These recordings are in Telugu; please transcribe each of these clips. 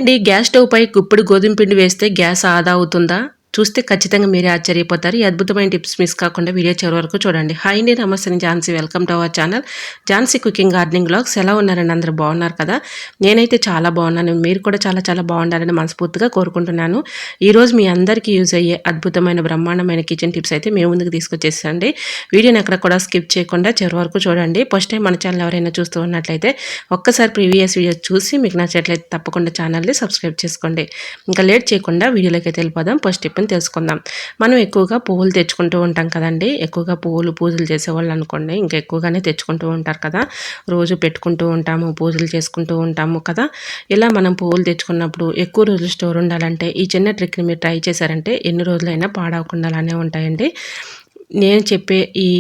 అండి గ్యాస్ స్టవ్ పై గుప్పుడు గోధుమ పిండి వేస్తే గ్యాస్ ఆదా అవుతుందా? చూస్తే ఖచ్చితంగా మీరే ఆశ్చర్యపోతారు. ఈ అద్భుతమైన టిప్స్ మిస్ కాకుండా వీడియో చివరి వరకు చూడండి. హాయ్ అండి, నమస్తే, నేను Jhansi. Welcome to our channel Jhansi cooking gardening vlogs. ఎలా ఉన్నారండి? అందరూ బాగున్నారు కదా? నేనైతే చాలా బాగున్నాను. మీరు కూడా చాలా చాలా బాగుండాలని మనస్ఫూర్తిగా కోరుకుంటున్నాను. ఈరోజు మీ అందరికీ యూజ్ అయ్యే అద్భుతమైన బ్రహ్మాండమైన కిచెన్ టిప్స్ అయితే మేము ముందుకు తీసుకొచ్చేసండి. వీడియోని ఎక్కడ కూడా స్కిప్ చేయకుండా చివరి వరకు చూడండి. ఫస్ట్ టైం మన ఛానల్ ఎవరైనా చూస్తూ ఉన్నట్లయితే ఒక్కసారి ప్రీవియస్ వీడియో చూసి మీకు నచ్చట్లయితే తప్పకుండా ఛానల్ని సబ్స్క్రైబ్ చేసుకోండి. ఇంకా లేట్ చేయకుండా వీడియోలోకి అయితే వెళ్ళిపోదాం. ఫస్ట్ టిప్ తెలుసుకుందాం. మనం ఎక్కువగా పువ్వులు తెచ్చుకుంటూ ఉంటాం కదండి. ఎక్కువగా పువ్వులు పూజలు చేసేవాళ్ళు అనుకోండి ఇంకా ఎక్కువగానే తెచ్చుకుంటూ ఉంటారు కదా. రోజు పెట్టుకుంటూ ఉంటాము, పూజలు చేసుకుంటూ ఉంటాము కదా. ఇలా మనం పువ్వులు తెచ్చుకున్నప్పుడు ఎక్కువ రోజులు స్టోర్ ఉండాలంటే ఈ చిన్న ట్రిక్ని మీరు ట్రై చేశారంటే ఎన్ని రోజులైనా పాడవకుండా అలానే ఉంటాయండి. నేను చెప్పే ఈ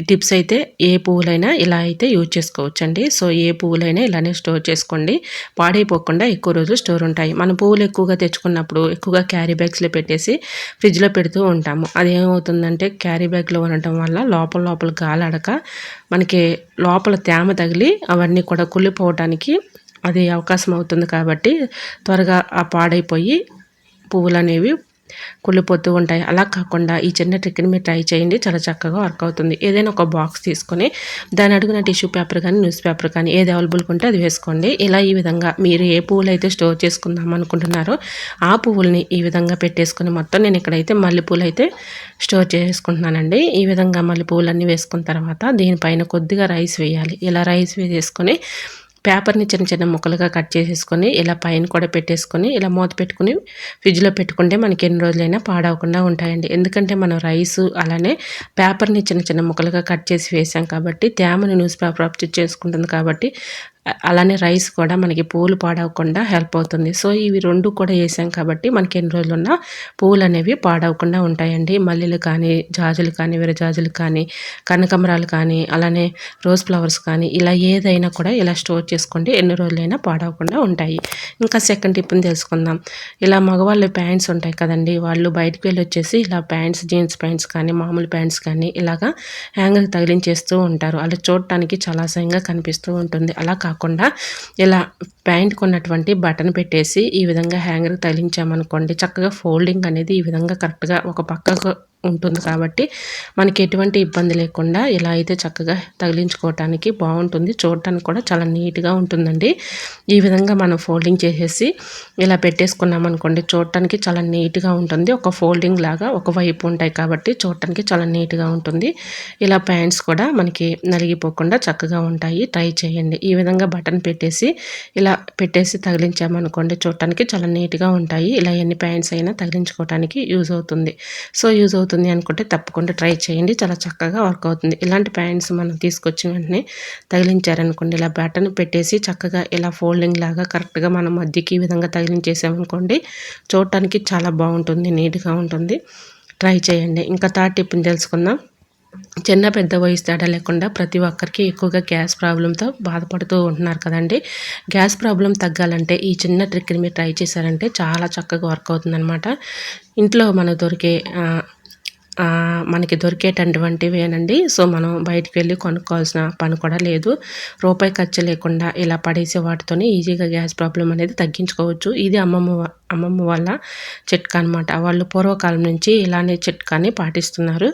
టిప్స్ అయితే ఏ పువ్వులైనా ఇలా అయితే యూజ్ చేసుకోవచ్చండి. సో ఏ పువ్వులైనా ఇలానే స్టోర్ చేసుకోండి. పాడైపోకుండా ఎక్కువ రోజులు స్టోర్ ఉంటాయి. మనం పువ్వులు ఎక్కువగా తెచ్చుకున్నప్పుడు ఎక్కువగా క్యారీ బ్యాగ్స్లో పెట్టేసి ఫ్రిడ్జ్లో పెడుతూ ఉంటాము. అది ఏమవుతుందంటే క్యారీ బ్యాగ్లో ఉండటం వల్ల లోపల గాలడక మనకి లోపల తేమ తగిలి అవన్నీ కూడా కుళ్ళిపోవటానికి అది అవకాశం అవుతుంది. కాబట్టి త్వరగా ఆ పాడైపోయి పువ్వులు అనేవి కుళ్ళిపోతూ ఉంటాయి. అలా కాకుండా ఈ చిన్న ట్రిక్ని మీరు ట్రై చేయండి. చాలా చక్కగా వర్క్ అవుతుంది. ఏదైనా ఒక బాక్స్ తీసుకొని దాని అడుగున టిష్యూ పేపర్ కానీ న్యూస్ పేపర్ కానీ ఏది అవైలబుల్గా ఉంటే అది వేసుకోండి. ఇలా ఈ విధంగా మీరు ఏ పువ్వులు అయితే స్టోర్ చేసుకుందాం అనుకుంటున్నారో ఆ పువ్వుల్ని ఈ విధంగా పెట్టేసుకొని మొత్తం నేను ఇక్కడైతే మల్లెపూలు అయితే స్టోర్ చేసుకుంటున్నానండి. ఈ విధంగా మల్లెపూలన్నీ వేసుకున్న తర్వాత దీనిపైన కొద్దిగా రైస్ వేయాలి. ఇలా రైస్ వేసేసుకొని పేపర్ని చిన్న చిన్న ముక్కలుగా కట్ చేసేసుకొని ఇలా పైన కూడా పెట్టేసుకొని ఇలా మూత పెట్టుకుని ఫ్రిడ్జ్లో పెట్టుకుంటే మనకి ఎన్ని రోజులైనా పాడవకుండా ఉంటాయండి. ఎందుకంటే మనం రైసు అలానే పేపర్ని చిన్న చిన్న ముక్కలుగా కట్ చేసి వేసాం కాబట్టి తేమని న్యూస్ పేపర్ అబ్జర్వ్ చేసుకుంటుంది కాబట్టి అలానే రైస్ కూడా మనకి పువ్వులు పాడవకుండా హెల్ప్ అవుతుంది. సో ఇవి రెండు కూడా వేసాం కాబట్టి మనకి ఎన్ని రోజులున్నా పువ్వులు అనేవి పాడవకుండా ఉంటాయండి. మల్లెలు కానీ, జాజులు కానీ, విరజాజులు కానీ, కనకాంబరాలు కానీ, అలానే రోజ్ ఫ్లవర్స్ కానీ ఇలా ఏదైనా కూడా ఇలా స్టోర్ చేసుకోండి. ఎన్ని రోజులైనా పాడవకుండా ఉంటాయి. ఇంకా సెకండ్ టిప్ని తెలుసుకుందాం. ఇలా మగవాళ్ళు ప్యాంట్స్ ఉంటాయి కదండి, వాళ్ళు బయటకు వెళ్ళి వచ్చేసి ఇలా ప్యాంట్స్, జీన్స్ ప్యాంట్స్ కానీ, మామూలు ప్యాంట్స్ కానీ ఇలాగా హ్యాంగర్కి తగిలించేస్తూ ఉంటారు. అలా చూడటానికి చాలా అసహ్యంగా కనిపిస్తూ ఉంటుంది. అలా కాకుండా ఇలా ప్యాంట్కి ఉన్నటువంటి బటన్ పెట్టేసి ఈ విధంగా హ్యాంగర్కి తగిలించామనుకోండి, చక్కగా ఫోల్డింగ్ అనేది ఈ విధంగా కరెక్ట్గా ఒక పక్కకు ఉంటుంది కాబట్టి మనకి ఎటువంటి ఇబ్బంది లేకుండా ఇలా అయితే చక్కగా తగిలించుకోవటానికి బాగుంటుంది. చూడటానికి కూడా చాలా నీట్గా ఉంటుందండి. ఈ విధంగా మనం ఫోల్డింగ్ చేసేసి ఇలా పెట్టేసుకున్నాం అనుకోండి, చూడటానికి చాలా నీట్గా ఉంటుంది. ఒక ఫోల్డింగ్ లాగా ఒకవైపు ఉంటాయి కాబట్టి చూడటానికి చాలా నీట్గా ఉంటుంది. ఇలా ప్యాంట్స్ కూడా మనకి నలిగిపోకుండా చక్కగా ఉంటాయి. ట్రై చేయండి. ఈ విధంగా బటన్ పెట్టేసి ఇలా పెట్టేసి తగిలించామనుకోండి, చూడటానికి చాలా నీట్గా ఉంటాయి. ఇలా ఎన్ని ప్యాంట్స్ అయినా తగిలించుకోవటానికి యూజ్ అవుతుంది. సో యూజ్ అవుతుంది అనుకుంటే తప్పకుండా ట్రై చేయండి. చాలా చక్కగా వర్క్ అవుతుంది. ఇలాంటి ప్యాంట్స్ మనం తీసుకొచ్చిన వెంటనే తగిలించారనుకోండి, ఇలా బటన్ పెట్టేసి చక్కగా ఇలా ఫోల్డింగ్ లాగా కరెక్ట్గా మనం మధ్యకి ఈ విధంగా తగిలించేసామనుకోండి, చూడటానికి చాలా బాగుంటుంది, నీట్గా ఉంటుంది. ట్రై చేయండి. ఇంకా థర్డ్ టిప్ని తెలుసుకుందాం. చిన్న పెద్ద వయసు తేడా లేకుండా ప్రతి ఒక్కరికి ఎక్కువగా గ్యాస్ ప్రాబ్లంతో బాధపడుతూ ఉంటున్నారు కదండి. గ్యాస్ ప్రాబ్లం తగ్గాలంటే ఈ చిన్న ట్రిక్ని మీరు ట్రై చేశారంటే చాలా చక్కగా వర్క్ అవుతుందన్నమాట. ఇంట్లో మనకి దొరికేటటువంటివేనండి. సో మనం బయటికి వెళ్ళి కొనుక్కోవాల్సిన పని కూడా లేదు. రూపాయి ఖర్చు లేకుండా ఇలా పడేసే వాటితోనే ఈజీగా గ్యాస్ ప్రాబ్లం అనేది తగ్గించుకోవచ్చు. ఇది అమ్మమ్మ వాళ్ళ చిట్కా అనమాట. వాళ్ళు పూర్వకాలం నుంచి ఇలానే చిట్కాని పాటిస్తున్నారు.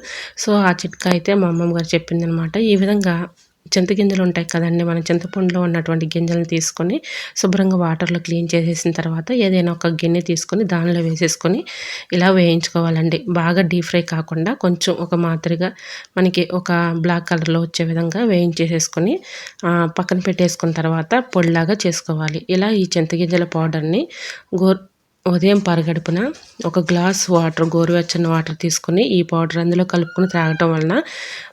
సో ఆ చిట్కా అయితే మా అమ్మమ్మ గారు చెప్పిందనమాట. ఈ విధంగా చింతగింజలు ఉంటాయి కదండి, మన చింతపండులో ఉన్నటువంటి గింజలను తీసుకొని శుభ్రంగా వాటర్లో క్లీన్ చేసేసిన తర్వాత ఏదైనా ఒక గిన్నె తీసుకొని దానిలో వేసేసుకొని ఇలా వేయించుకోవాలండి. బాగా డీప్ ఫ్రై కాకుండా కొంచెం ఒక మాదిరిగా మనకి ఒక బ్లాక్ కలర్లో వచ్చే విధంగా వేయించేసేసుకొని పక్కన పెట్టేసుకున్న తర్వాత పొడిలాగా చేసుకోవాలి. ఇలా ఈ చింతగింజల పౌడర్ని ఉదయం పరగడుపున ఒక గ్లాస్ వాటర్, గోరువెచ్చని వాటర్ తీసుకొని ఈ పౌడర్ అందులో కలుపుకొని త్రాగటం వలన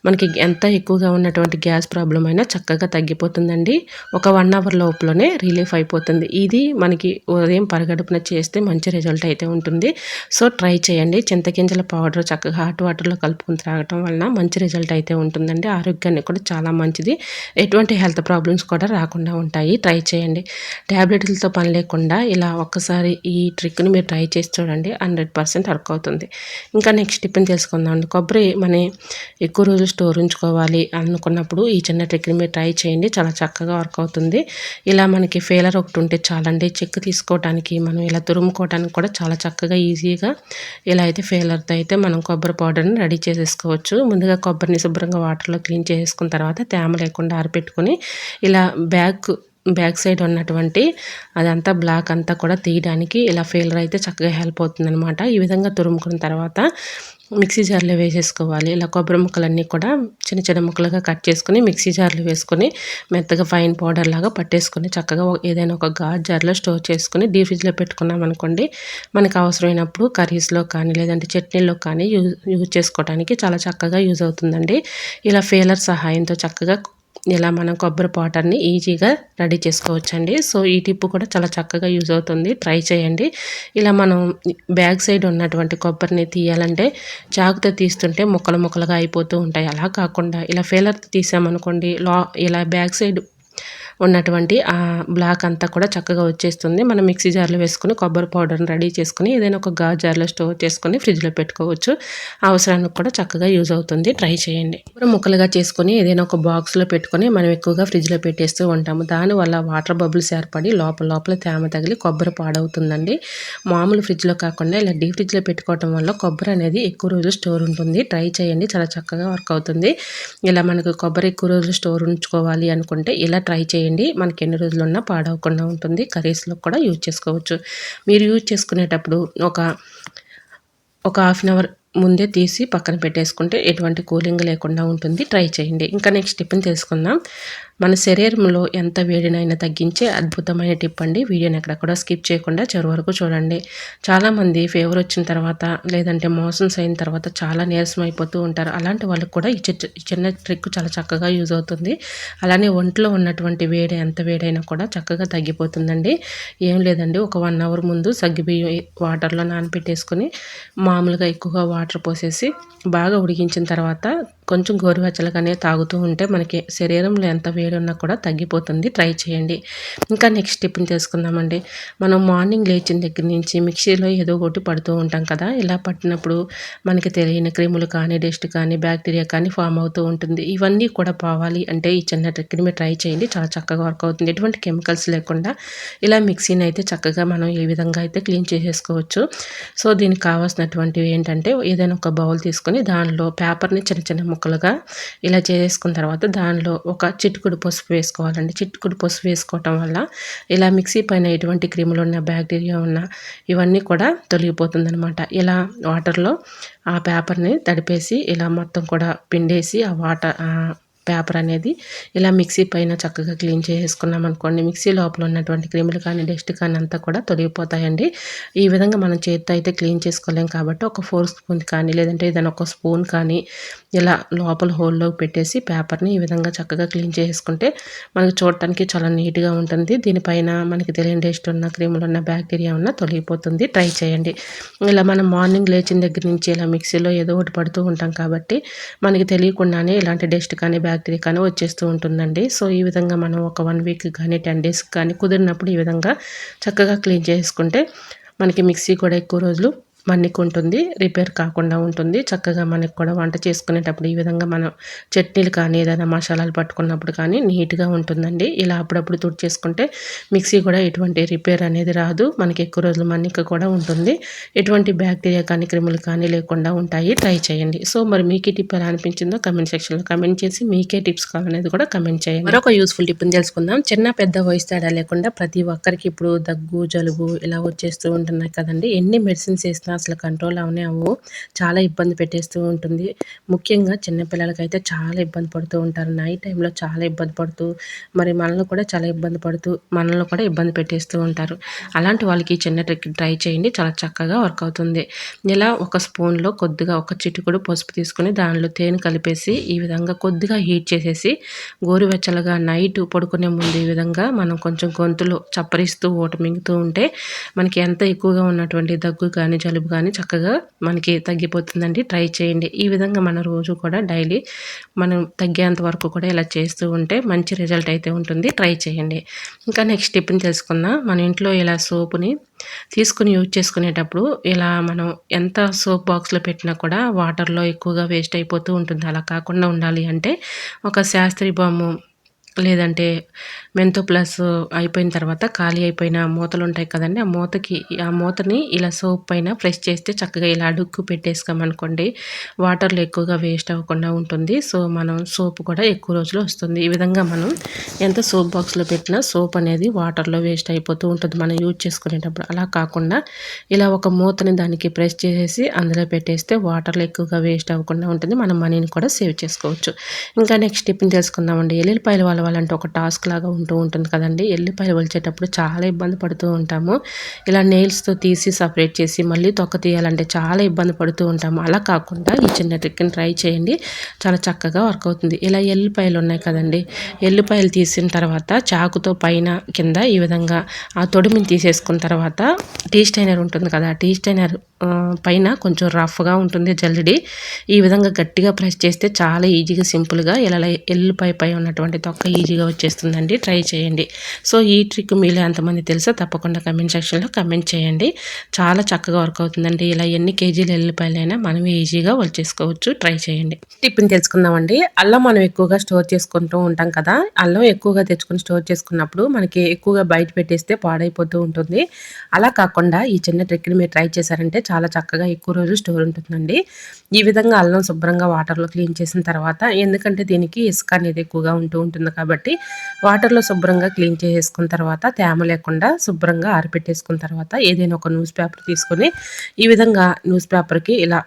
మనకి ఎంత ఎక్కువగా ఉన్నటువంటి గ్యాస్ ప్రాబ్లం అయినా చక్కగా తగ్గిపోతుందండి. ఒక 1 అవర్ లోపలనే రిలీఫ్ అయిపోతుంది. ఇది మనకి ఉదయం పరగడుపున చేస్తే మంచి రిజల్ట్ అయితే ఉంటుంది. సో ట్రై చేయండి. చింతగింజల పౌడర్ చక్కగా హాట్ వాటర్లో కలుపుకొని త్రాగటం వలన మంచి రిజల్ట్ అయితే ఉంటుందండి. ఆరోగ్యానికి కూడా చాలా మంచిది. ఎటువంటి హెల్త్ ప్రాబ్లమ్స్ కూడా రాకుండా ఉంటాయి. ట్రై చేయండి. ట్యాబ్లెట్లతో పని లేకుండా ఇలా ఒక్కసారి ఈ ట్రిక్‌ని మీరు ట్రై చేసి చూడండి. 100% వర్క్ అవుతుంది. ఇంకా నెక్స్ట్ టిప్‌ని తెలుసుకుందామండి. కొబ్బరి మనం ఎక్కువ రోజులు స్టోర్ ఉంచుకోవాలి అనుకున్నప్పుడు ఈ చిన్న ట్రిక్‌ని మీరు ట్రై చేయండి. చాలా చక్కగా వర్క్ అవుతుంది. ఇలా మనకి ఫెయిలర్ ఒకటి ఉంటే చాలండి. చెక్కు తీసుకోవటానికి మనం ఇలా తురుముకోవడానికి కూడా చాలా చక్కగా ఈజీగా ఇలా అయితే ఫెయిలర్‌తో అయితే మనం కొబ్బరి పౌడర్‌ని రెడీ చేసేసుకోవచ్చు. ముందుగా కొబ్బరిని శుభ్రంగా వాటర్‌లో క్లీన్ చేసేసుకున్న తర్వాత తేమ లేకుండా ఆరబెట్టుకొని ఇలా బ్యాక్ సైడ్ ఉన్నటువంటి అదంతా బ్లాక్ అంతా కూడా తీయడానికి ఇలా ఫీలర్ అయితే చక్కగా హెల్ప్ అవుతుందనమాట. ఈ విధంగా తురుముకున్న తర్వాత మిక్సీ జార్లో వేసేసుకోవాలి. ఇలా కొబ్బరి ముక్కలన్నీ కూడా చిన్న చిన్న ముక్కలుగా కట్ చేసుకొని మిక్సీ జార్లో వేసుకొని మెత్తగా ఫైన్ పౌడర్ లాగా పట్టేసుకొని చక్కగా ఏదైనా ఒక గాజు జార్లో స్టోర్ చేసుకొని డీప్ ఫ్రిడ్జ్లో పెట్టుకున్నాం అనుకోండి, మనకు అవసరమైనప్పుడు కర్రీస్లో కానీ లేదంటే చట్నీల్లో కానీ యూజ్ చేసుకోవడానికి చాలా చక్కగా యూజ్ అవుతుందండి. ఇలా ఫీలర్ సహాయంతో చక్కగా ఇలా మనం కొబ్బరి పౌడర్‌ని ఈజీగా రెడీ చేసుకోవచ్చండి. సో, ఈ టిప్ కూడా చాలా చక్కగా యూజ్ అవుతుంది. ట్రై చేయండి. ఇలా మనం బ్యాక్ సైడ్ ఉన్నటువంటి కొబ్బరిని తీయాలంటే చాకుతో తీస్తుంటే ముక్కలు ముక్కలుగా అయిపోతూ ఉంటాయి. అలా కాకుండా ఇలా ఫీలర్‌తో తీసామనుకోండి ఇలా బ్యాక్ సైడ్ ఉన్నటువంటి బ్లాక్ అంతా కూడా చక్కగా వచ్చేస్తుంది. మనం మిక్సీ జార్లో వేసుకొని కొబ్బరి పౌడర్‌ని రెడీ చేసుకొని ఏదైనా ఒక గాజు జార్లో స్టోర్ చేసుకొని ఫ్రిడ్జ్‌లో పెట్టుకోవచ్చు. అవసరానికి కూడా చక్కగా యూజ్ అవుతుంది. ట్రై చేయండి. ముక్కలుగా చేసుకొని ఏదైనా ఒక బాక్స్‌లో పెట్టుకొని మనం ఎక్కువగా ఫ్రిడ్జ్‌లో పెట్టేస్తూ ఉంటాము. దానివల్ల వాటర్ బబుల్స్ ఏర్పడి లోపల లోపల తేమ తగిలి కొబ్బరి పాడవుతుందండి. మామూలు ఫ్రిడ్జ్‌లో కాకుండా ఇలా డీప్ ఫ్రిడ్జ్‌లో పెట్టుకోవటం వల్ల కొబ్బరి అనేది ఎక్కువ రోజులు స్టోర్ ఉంటుంది. ట్రై చేయండి. చాలా చక్కగా వర్క్ అవుతుంది. ఇలా మనకు కొబ్బరి ఎక్కువ రోజులు స్టోర్ ఉంచుకోవాలి అనుకుంటే ఇలా ట్రై చేయండి. మనకి ఎన్ని రోజులున్నా పాడవకుండా ఉంటుంది. కర్రీస్‌లో కూడా యూజ్ చేసుకోవచ్చు. మీరు యూజ్ చేసుకునేటప్పుడు ఒక హాఫ్ అన్ అవర్ ముందే తీసి పక్కన పెట్టేసుకుంటే ఎటువంటి కూలింగ్ లేకుండా ఉంటుంది. ట్రై చేయండి. ఇంకా నెక్స్ట్ టిప్‌ని తెలుసుకుందాం. మన శరీరంలో ఎంత వేడినైనా తగ్గించే అద్భుతమైన టిప్ అండి. వీడియోని ఎక్కడ కూడా స్కిప్ చేయకుండా చివరి వరకు చూడండి. చాలామంది ఫీవర్ వచ్చిన తర్వాత లేదంటే మోషన్స్ అయిన తర్వాత చాలా నీరసం అయిపోతూ ఉంటారు. అలాంటి వాళ్ళకి కూడా ఈ చిన్న ట్రిక్ చాలా చక్కగా యూజ్ అవుతుంది. అలానే ఒంట్లో ఉన్నటువంటి వేడి ఎంత వేడైనా కూడా చక్కగా తగ్గిపోతుందండి. ఏం లేదండి, ఒక 1 అవర్ ముందు సగ్గుబియ్యం వాటర్‌లో నానబెట్టేసుకొని మామూలుగా ఎక్కువగా వాటర్ పోసేసి బాగా ఉడికించిన తర్వాత కొంచెం గోరువెచ్చలుగానే తాగుతూ ఉంటే మనకి శరీరంలో ఎంత వేడి ఉన్నా కూడా తగ్గిపోతుంది. ట్రై చేయండి. ఇంకా నెక్స్ట్ టిప్‌ని తెలుసుకుందామండి. మనం మార్నింగ్ లేచిన దగ్గర నుంచి మిక్సీలో ఏదో ఒకటి పడుతూ ఉంటాం కదా! ఇలా పట్టినప్పుడు మనకి తెలియని క్రిములు కానీ, డస్ట్ కానీ, బ్యాక్టీరియా కానీ ఫామ్ అవుతూ ఉంటుంది. ఇవన్నీ కూడా పోవాలి అంటే ఈ చిన్న ట్రిక్‌ని మీరు ట్రై చేయండి. చాలా చక్కగా వర్క్ అవుతుంది. ఎటువంటి కెమికల్స్ లేకుండా ఇలా మిక్సీని అయితే చక్కగా మనం ఈ విధంగా అయితే క్లీన్ చేసేసుకోవచ్చు. సో, దీనికి కావాల్సినటువంటివి ఏంటంటే ఏదైనా ఒక బౌల్ తీసుకొని దానిలో పేపర్‌ని చిన్న చిన్న ముక్కలుగా ఇలా చేసేసుకున్న తర్వాత దానిలో ఒక చిటికెడు పసుపు వేసుకోవాలండి. చిటికెడు పసుపు వేసుకోవటం వల్ల ఇలా మిక్సీ పైన ఎటువంటి క్రిములు ఉన్నా, బ్యాక్టీరియా ఉన్నా ఇవన్నీ కూడా తొలగిపోతుందనమాట. ఇలా వాటర్‌లో ఆ పేపర్‌ని తడిపేసి ఇలా మొత్తం కూడా పిండేసి పేపర్ అనేది ఇలా మిక్సీ పైన చక్కగా క్లీన్ చేసేసుకున్నాం అనుకోండి, మిక్సీ లోపల ఉన్నటువంటి క్రిములు కానీ, డస్ట్ కానీ అంతా కూడా తొలగిపోతాయండి. ఈ విధంగా మనం చేత్తో అయితే క్లీన్ చేసుకోలేం కాబట్టి ఒక ఫోర్క్ స్పూన్ కానీ లేదంటే ఏదైనా ఒక స్పూన్ కానీ ఇలా లోపల హోల్‌లోకి పెట్టేసి పేపర్‌ని ఈ విధంగా చక్కగా క్లీన్ చేసుకుంటే మనకు చూడటానికి చాలా నీట్‌గా ఉంటుంది. దీనిపైన మనకి తెలియని డస్ట్ ఉన్న, క్రిములు ఉన్న, బ్యాక్టీరియా ఉన్న తొలగిపోతుంది. ట్రై చేయండి. ఇలా మనం మార్నింగ్ లేచిన దగ్గర నుంచి ఇలా మిక్సీలో ఏదో ఒకటి పడుతూ ఉంటాం కాబట్టి మనకి తెలియకుండానే ఇలాంటి డస్ట్ కానీ, బ్యాక్టీరియా కానీ వచ్చేస్తూ ఉంటుందండి. సో, ఈ విధంగా మనం ఒక 1 వీక్ కానీ, 10 డేస్‌కి కానీ కుదిరినప్పుడు ఈ విధంగా చక్కగా క్లీన్ చేసుకుంటే మనకి మిక్సీ కూడా ఎక్కువ రోజులు మన్నికుంటుంది. రిపేర్ కాకుండా ఉంటుంది. చక్కగా మనకు కూడా వంట చేసుకునేటప్పుడు ఈ విధంగా మనం చట్నీలు కానీ, ఏదైనా మసాలాలు పట్టుకున్నప్పుడు కానీ నీట్‌గా ఉంటుందండి. ఇలా అప్పుడప్పుడు తుడిచేసుకుంటే మిక్సీ కూడా ఎటువంటి రిపేర్ అనేది రాదు. మనకి ఎక్కువ రోజులు మన్నిక కూడా ఉంటుంది. ఎటువంటి బ్యాక్టీరియా కానీ, క్రిములు కానీ లేకుండా ఉంటాయి. ట్రై చేయండి. సో, మరి మీకు ఈ టిప్ ఎలా అనిపించిందో కామెంట్ సెక్షన్‌లో కామెంట్ చేసి మీకే టిప్స్ కావాలనేది కూడా కామెంట్ చేయండి. మరొక యూజ్‌ఫుల్ టిప్‌ని తెలుసుకుందాం. చిన్న పెద్ద వయసు తేడా లేకుండా ప్రతి ఒక్కరికి ఇప్పుడు దగ్గు, జలుబు ఇలా వచ్చేస్తూ ఉంటున్నాయి కదండీ! ఎన్ని మెడిసిన్స్ ఏసినా అసలు కంట్రోల్ అవనే అవ్వవు. చాలా ఇబ్బంది పెట్టేస్తూ ఉంటుంది. ముఖ్యంగా చిన్న పిల్లలకైతే చాలా ఇబ్బంది పడుతూ ఉంటారు. నైట్ టైంలో చాలా ఇబ్బంది పడుతూ మరి మనల్ని కూడా చాలా ఇబ్బంది పడుతూ మనల్ని కూడా ఇబ్బంది పెట్టేస్తూ ఉంటారు. అలాంటి వాళ్ళకి ఈ చిన్న ట్రిక్ ట్రై చేయండి. చాలా చక్కగా వర్క్ అవుతుంది. ఇలా ఒక స్పూన్‌లో కొద్దిగా ఒక చిటికెడు పసుపు తీసుకొని దానిలో తేనె కలిపేసి ఈ విధంగా కొద్దిగా హీట్ చేసేసి గోరువెచ్చలుగా నైట్ పడుకునే ముందు ఈ విధంగా మనం కొంచెం గొంతులో చప్పరిస్తూ ఊట మింగుతూ ఉంటే మనకి ఎంత ఎక్కువగా ఉన్నటువంటి దగ్గు కానీ, జలుబు జలుబు కానీ చక్కగా మనకి తగ్గిపోతుందండి. ట్రై చేయండి. ఈ విధంగా మనం రోజు కూడా డైలీ మనం తగ్గేంత వరకు కూడా ఇలా చేస్తూ ఉంటే మంచి రిజల్ట్ అయితే ఉంటుంది. ట్రై చేయండి. ఇంకా నెక్స్ట్ టిప్ని తెలుసుకుందాం. మన ఇంట్లో ఇలా సోపుని తీసుకుని యూజ్ చేసుకునేటప్పుడు ఇలా మనం ఎంత సోప్ బాక్స్లో పెట్టినా కూడా వాటర్లో ఎక్కువగా వేస్ట్ అయిపోతూ ఉంటుంది. అలా కాకుండా ఉండాలి అంటే ఒక శాస్త్రీ బాము లేదంటే మెంతో ప్లస్ అయిపోయిన తర్వాత ఖాళీ అయిపోయిన మూతలు ఉంటాయి కదండి, ఆ మూతని ఇలా సోప్ పైన ప్రెస్ చేస్తే చక్కగా ఇలా అడుక్కు పెట్టేసుకోమనుకోండి వాటర్లో ఎక్కువగా వేస్ట్ అవ్వకుండా ఉంటుంది. సో మనం సోప్ కూడా ఎక్కువ రోజులు వస్తుంది. ఈ విధంగా మనం ఎంత సోప్ బాక్స్లో పెట్టినా సోప్ అనేది వాటర్లో వేస్ట్ అయిపోతూ ఉంటుంది మనం యూజ్ చేసుకునేటప్పుడు. అలా కాకుండా ఇలా ఒక మూతని దానికి ప్రెస్ చేసేసి అందులో పెట్టేస్తే వాటర్లో ఎక్కువగా వేస్ట్ అవ్వకుండా ఉంటుంది. మనం మనీని కూడా సేవ్ చేసుకోవచ్చు. ఇంకా నెక్స్ట్ టిప్ని తెలుసుకుందామండి. ఎల్లుల్లిపాయలు వలవాలంటే ఒక టాస్క్ లాగా ఉంటూ ఉంటుంది కదండి. ఎల్లిపాయలు ఒలిచేటప్పుడు చాలా ఇబ్బంది పడుతూ ఉంటాము. ఇలా నెయిల్స్తో తీసి సపరేట్ చేసి మళ్ళీ తొక్క తీయాలంటే చాలా ఇబ్బంది పడుతూ ఉంటాము. అలా కాకుండా ఈ చిన్న ట్రిక్ని ట్రై చేయండి, చాలా చక్కగా వర్క్ అవుతుంది. ఇలా ఎల్లిపాయలు ఉన్నాయి కదండి, ఎల్లిపాయలు తీసిన తర్వాత చాకుతో పైన కింద ఈ విధంగా ఆ తొడిమిని తీసేసుకున్న తర్వాత టీ స్టైనర్ ఉంటుంది కదా, టీ స్టైనర్ పైన కొంచెం రఫ్గా ఉంటుంది జల్లెడి. ఈ విధంగా గట్టిగా ప్రెస్ చేస్తే చాలా ఈజీగా సింపుల్గా ఇలా ఎల్లిపాయ పై ఉన్నటువంటి తొక్క ఈజీగా వచ్చేస్తుందండి. ట్రై చేయండి. సో ఈ ట్రిక్ మీలో ఎంతమంది తెలుసో తప్పకుండా కమెంట్ సెక్షన్లో కమెంట్ చేయండి. చాలా చక్కగా వర్క్ అవుతుందండి. ఇలా ఎన్ని కేజీల ఎల్లిపాయలైనా మనం ఈజీగా వచ్చేసుకోవచ్చు. ట్రై చేయండి. టిప్ని తెలుసుకుందామండి. అల్లం మనం ఎక్కువగా స్టోర్ చేసుకుంటూ ఉంటాం కదా, అల్లం ఎక్కువగా తెచ్చుకొని స్టోర్ చేసుకున్నప్పుడు మనకి ఎక్కువగా బయట పెట్టేస్తే పాడైపోతూ ఉంటుంది. అలా కాకుండా ఈ చిన్న ట్రిక్ని మీరు ట్రై చేశారంటే చాలా చక్కగా ఎక్కువ రోజులు స్టోర్ ఉంటుందండి. ఈ విధంగా అల్లం శుభ్రంగా వాటర్లో క్లీన్ చేసిన తర్వాత, ఎందుకంటే దీనికి ఇసుక అనేది ఎక్కువగా ఉంటుంది కాబట్టి వాటర్లో శుభ్రంగా క్లీన్ చేసేసుకున్న తర్వాత తేమ లేకుండా శుభ్రంగా ఆరిపెట్టేసుకున్న తర్వాత ఏదైనా ఒక న్యూస్ పేపర్ తీసుకొని ఈ విధంగా న్యూస్ పేపర్కి ఇలా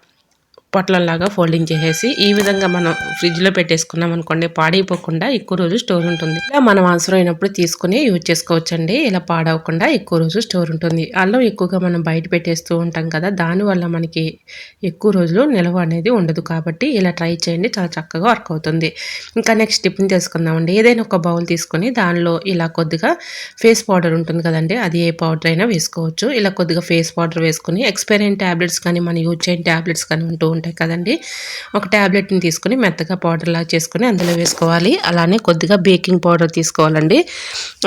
పొట్లలాగా ఫోల్డింగ్ చేసేసి ఈ విధంగా మనం ఫ్రిడ్జ్లో పెట్టేసుకున్నాం అనుకోండి పాడైపోకుండా ఎక్కువ రోజు స్టోర్ ఉంటుంది. ఇలా మనం అవసరమైనప్పుడు తీసుకుని యూజ్ చేసుకోవచ్చండి. ఇలా పాడవకుండా ఎక్కువ రోజు స్టోర్ ఉంటుంది. అల్లం ఎక్కువగా మనం బయట పెట్టేస్తూ ఉంటాం కదా, దానివల్ల మనకి ఎక్కువ రోజులు నిల్వ అనేది ఉండదు. కాబట్టి ఇలా ట్రై చేయండి, చాలా చక్కగా వర్క్ అవుతుంది. ఇంకా నెక్స్ట్ టిప్ని తెలుసుకుందామండి. ఏదైనా ఒక బౌల్ తీసుకొని దానిలో ఇలా కొద్దిగా ఫేస్ పౌడర్ ఉంటుంది కదండి, అది ఏ పౌడర్ అయినా వేసుకోవచ్చు. ఇలా కొద్దిగా ఫేస్ పౌడర్ వేసుకుని ఎక్స్పైరీ అయిన ట్యాబ్లెట్స్ కానీ మనం యూజ్ చేయని ట్యాబ్లెట్స్ కానీ ఉంటాయి కదండి, ఒక ట్యాబ్లెట్ని తీసుకుని మెత్తగా పౌడర్ లాగా చేసుకుని అందులో వేసుకోవాలి. అలానే కొద్దిగా బేకింగ్ పౌడర్ తీసుకోవాలండి.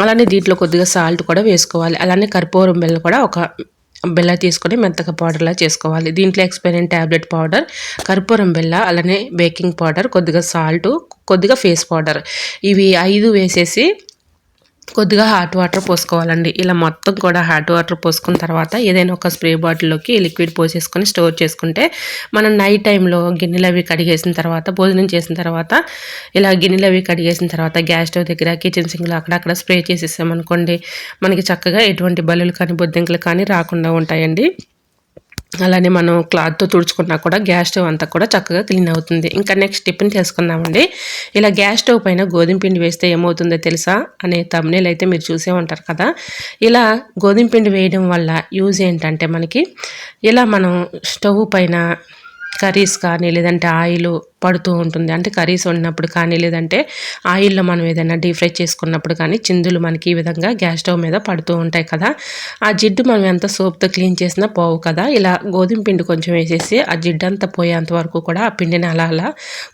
అలానే దీంట్లో కొద్దిగా సాల్ట్ కూడా వేసుకోవాలి. అలానే కర్పూరం బెల్లం కూడా ఒక బెల్ల తీసుకొని మెత్తగా పౌడర్లా చేసుకోవాలి. దీంట్లో ఎక్స్పైరీ ట్యాబ్లెట్ పౌడర్, కర్పూరం బెల్ల, అలానే బేకింగ్ పౌడర్, కొద్దిగా సాల్ట్, కొద్దిగా ఫేస్ పౌడర్, ఇవి 5 వేసేసి కొద్దిగా హాట్ వాటర్ పోసుకోవాలండి. ఇలా మొత్తం కూడా హాట్ వాటర్ పోసుకున్న తర్వాత ఏదైనా ఒక స్ప్రే బాటిల్లోకి లిక్విడ్ పోసేసుకొని స్టోర్ చేసుకుంటే మనం నైట్ టైంలో గిన్నెలు అవి కడిగేసిన తర్వాత, భోజనం చేసిన తర్వాత ఇలా గిన్నెలు అవి కడిగేసిన తర్వాత గ్యాస్ స్టవ్ దగ్గర కిచెన్ సింక్లో అక్కడక్కడ స్ప్రే చేసేసామనుకోండి మనకి చక్కగా ఎటువంటి బల్లులు కానీ బొద్దింకలు కానీ రాకుండా ఉంటాయండి. అలానే మనం క్లాత్తో తుడుచుకున్నా కూడా గ్యాస్ స్టవ్ అంతా కూడా చక్కగా క్లీన్ అవుతుంది. ఇంకా నెక్స్ట్ టిప్ని తెలుసుకుందామండి. ఇలా గ్యాస్ స్టవ్ పైన గోధుమ పిండి వేస్తే ఏమవుతుందో తెలుసా అనే థంబ్నెయిల్ అయితే మీరు చూసే ఉంటారు కదా. ఇలా గోధుమ పిండి వేయడం వల్ల యూజ్ ఏంటంటే మనకి ఇలా మనం స్టవ్ పైన కర్రీస్ కానీ లేదంటే ఆయిల్ పడుతూ ఉంటుంది. అంటే కర్రీస్ వండినప్పుడు కానీ లేదంటే ఆయిల్లో మనం ఏదైనా డీప్ ఫ్రై చేసుకున్నప్పుడు కానీ చిందులు మనకి ఈ విధంగా గ్యాస్ స్టవ్ మీద పడుతూ ఉంటాయి కదా, ఆ జిడ్డు మనం ఎంత సోప్తో క్లీన్ చేసినా పోవు కదా. ఇలా గోధుమ పిండి కొంచెం వేసేసి ఆ జిడ్డు అంతా పోయేంత వరకు కూడా ఆ పిండిని అలా అలా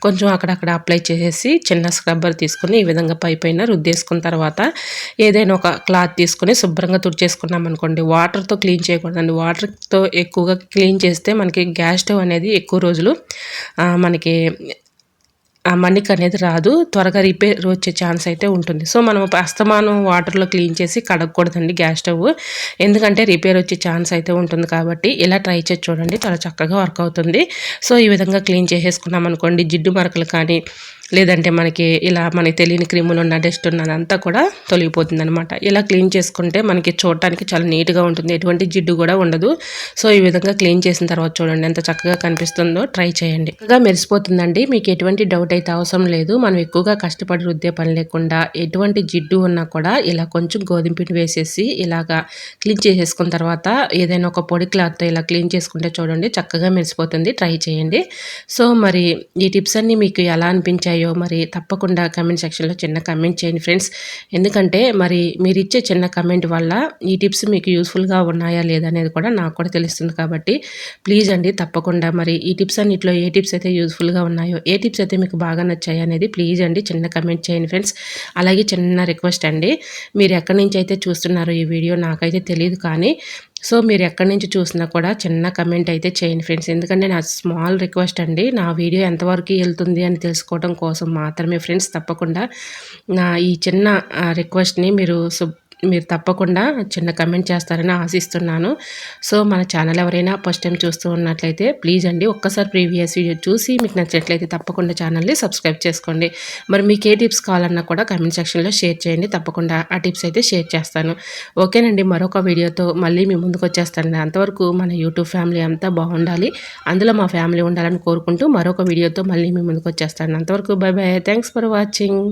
కొంచెం అక్కడక్కడ అప్లై చేసేసి చిన్న స్క్రబ్బర్ తీసుకుని ఈ విధంగా పైన రుద్దేసుకున్న తర్వాత ఏదైనా ఒక క్లాత్ తీసుకుని శుభ్రంగా తుడిచేసుకున్నాం అనుకోండి. వాటర్తో క్లీన్ చేయకూడదండి. వాటర్తో ఎక్కువగా క్లీన్ చేస్తే మనకి గ్యాస్ స్టవ్ అనేది ఎక్కువ రోజులు మనకి ఆ మన్నిక అనేది రాదు, త్వరగా రిపేర్ వచ్చే ఛాన్స్ అయితే ఉంటుంది. సో మనం అస్తమానం వాటర్లో క్లీన్ చేసి కడగకూడదండి గ్యాస్ స్టవ్, ఎందుకంటే రిపేర్ వచ్చే ఛాన్స్ అయితే ఉంటుంది. కాబట్టి ఇలా ట్రై చేసి చూడండి, చాలా చక్కగా వర్క్ అవుతుంది. సో ఈ విధంగా క్లీన్ చేసేసుకున్నాం అనుకోండి, జిడ్డు మరకలు కానీ లేదంటే మనకి ఇలా మనకి తెలియని క్రిములు ఉన్న డస్ట్ ఉన్నదంతా కూడా తొలగిపోతుంది అనమాట. ఇలా క్లీన్ చేసుకుంటే మనకి చూడటానికి చాలా నీట్గా ఉంటుంది, ఎటువంటి జిడ్డు కూడా ఉండదు. సో ఈ విధంగా క్లీన్ చేసిన తర్వాత చూడండి ఎంత చక్కగా కనిపిస్తుందో. ట్రై చేయండి, చక్కగా మెరిసిపోతుందండి. మీకు ఎటువంటి డౌట్ అయితే అవసరం లేదు. మనం ఎక్కువగా కష్టపడి రుద్దే పని లేకుండా ఎటువంటి జిడ్డు ఉన్నా కూడా ఇలా కొంచెం గోధుమ పిండి వేసేసి ఇలాగా క్లీన్ చేసేసుకున్న తర్వాత ఏదైనా ఒక పొడి క్లాత్తో ఇలా క్లీన్ చేసుకుంటే చూడండి చక్కగా మెరిసిపోతుంది. ట్రై చేయండి. సో మరి ఈ టిప్స్ అన్నీ మీకు ఎలా అనిపించాయి ఉన్నాయో మరి తప్పకుండా కమెంట్ సెక్షన్‌లో చిన్న కమెంట్ చేయండి ఫ్రెండ్స్. ఎందుకంటే మరి మీరిచ్చే చిన్న కమెంట్ వల్ల ఈ టిప్స్ మీకు యూజ్‌ఫుల్‌గా ఉన్నాయా లేదా అనేది కూడా నాకు కూడా తెలుస్తుంది కాబట్టి ప్లీజ్ అండి తప్పకుండా మరి ఈ టిప్స్ అన్నిట్లో ఏ టిప్స్ అయితే యూజ్‌ఫుల్‌గా ఉన్నాయో, ఏ టిప్స్ అయితే మీకు బాగా నచ్చాయి అనేది ప్లీజ్ అండి చిన్న కమెంట్ చేయండి ఫ్రెండ్స్. అలాగే చిన్న రిక్వెస్ట్ అండి, మీరు ఎక్కడి నుంచి అయితే చూస్తున్నారో ఈ వీడియో నాకైతే తెలీదు కానీ సో మీరు ఎక్కడి నుంచి చూసినా కూడా చిన్న కమెంట్ అయితే చేయండి ఫ్రెండ్స్. ఎందుకంటే నా స్మాల్ రిక్వెస్ట్ అండి, నా వీడియో ఎంతవరకు వెళ్తుంది అని తెలుసుకోవడం కోసం మాత్రమే ఫ్రెండ్స్. తప్పకుండా నా ఈ చిన్న రిక్వెస్ట్ని మీరు తప్పకుండా చిన్న కమెంట్ చేస్తారని ఆశిస్తున్నాను. సో మన ఛానల్ ఎవరైనా ఫస్ట్ టైం చూస్తూ ఉన్నట్లయితే ప్లీజ్ అండి ఒక్కసారి ప్రీవియస్ వీడియో చూసి మీకు నచ్చినట్లయితే తప్పకుండా ఛానల్ని సబ్స్క్రైబ్ చేసుకోండి. మరి మీకు ఏ టిప్స్ కావాలన్నా కూడా కమెంట్ సెక్షన్లో షేర్ చేయండి, తప్పకుండా ఆ టిప్స్ అయితే షేర్ చేస్తాను. ఓకేనండి, మరొక వీడియోతో మళ్ళీ మీ ముందుకు వచ్చేస్తాను. అంతవరకు మన యూట్యూబ్ ఫ్యామిలీ అంతా బాగుండాలి, అందులో మా ఫ్యామిలీ ఉండాలని కోరుకుంటూ మరొక వీడియోతో మళ్ళీ మీ ముందుకు వచ్చేస్తాను. అంతవరకు by by, thanks for watching.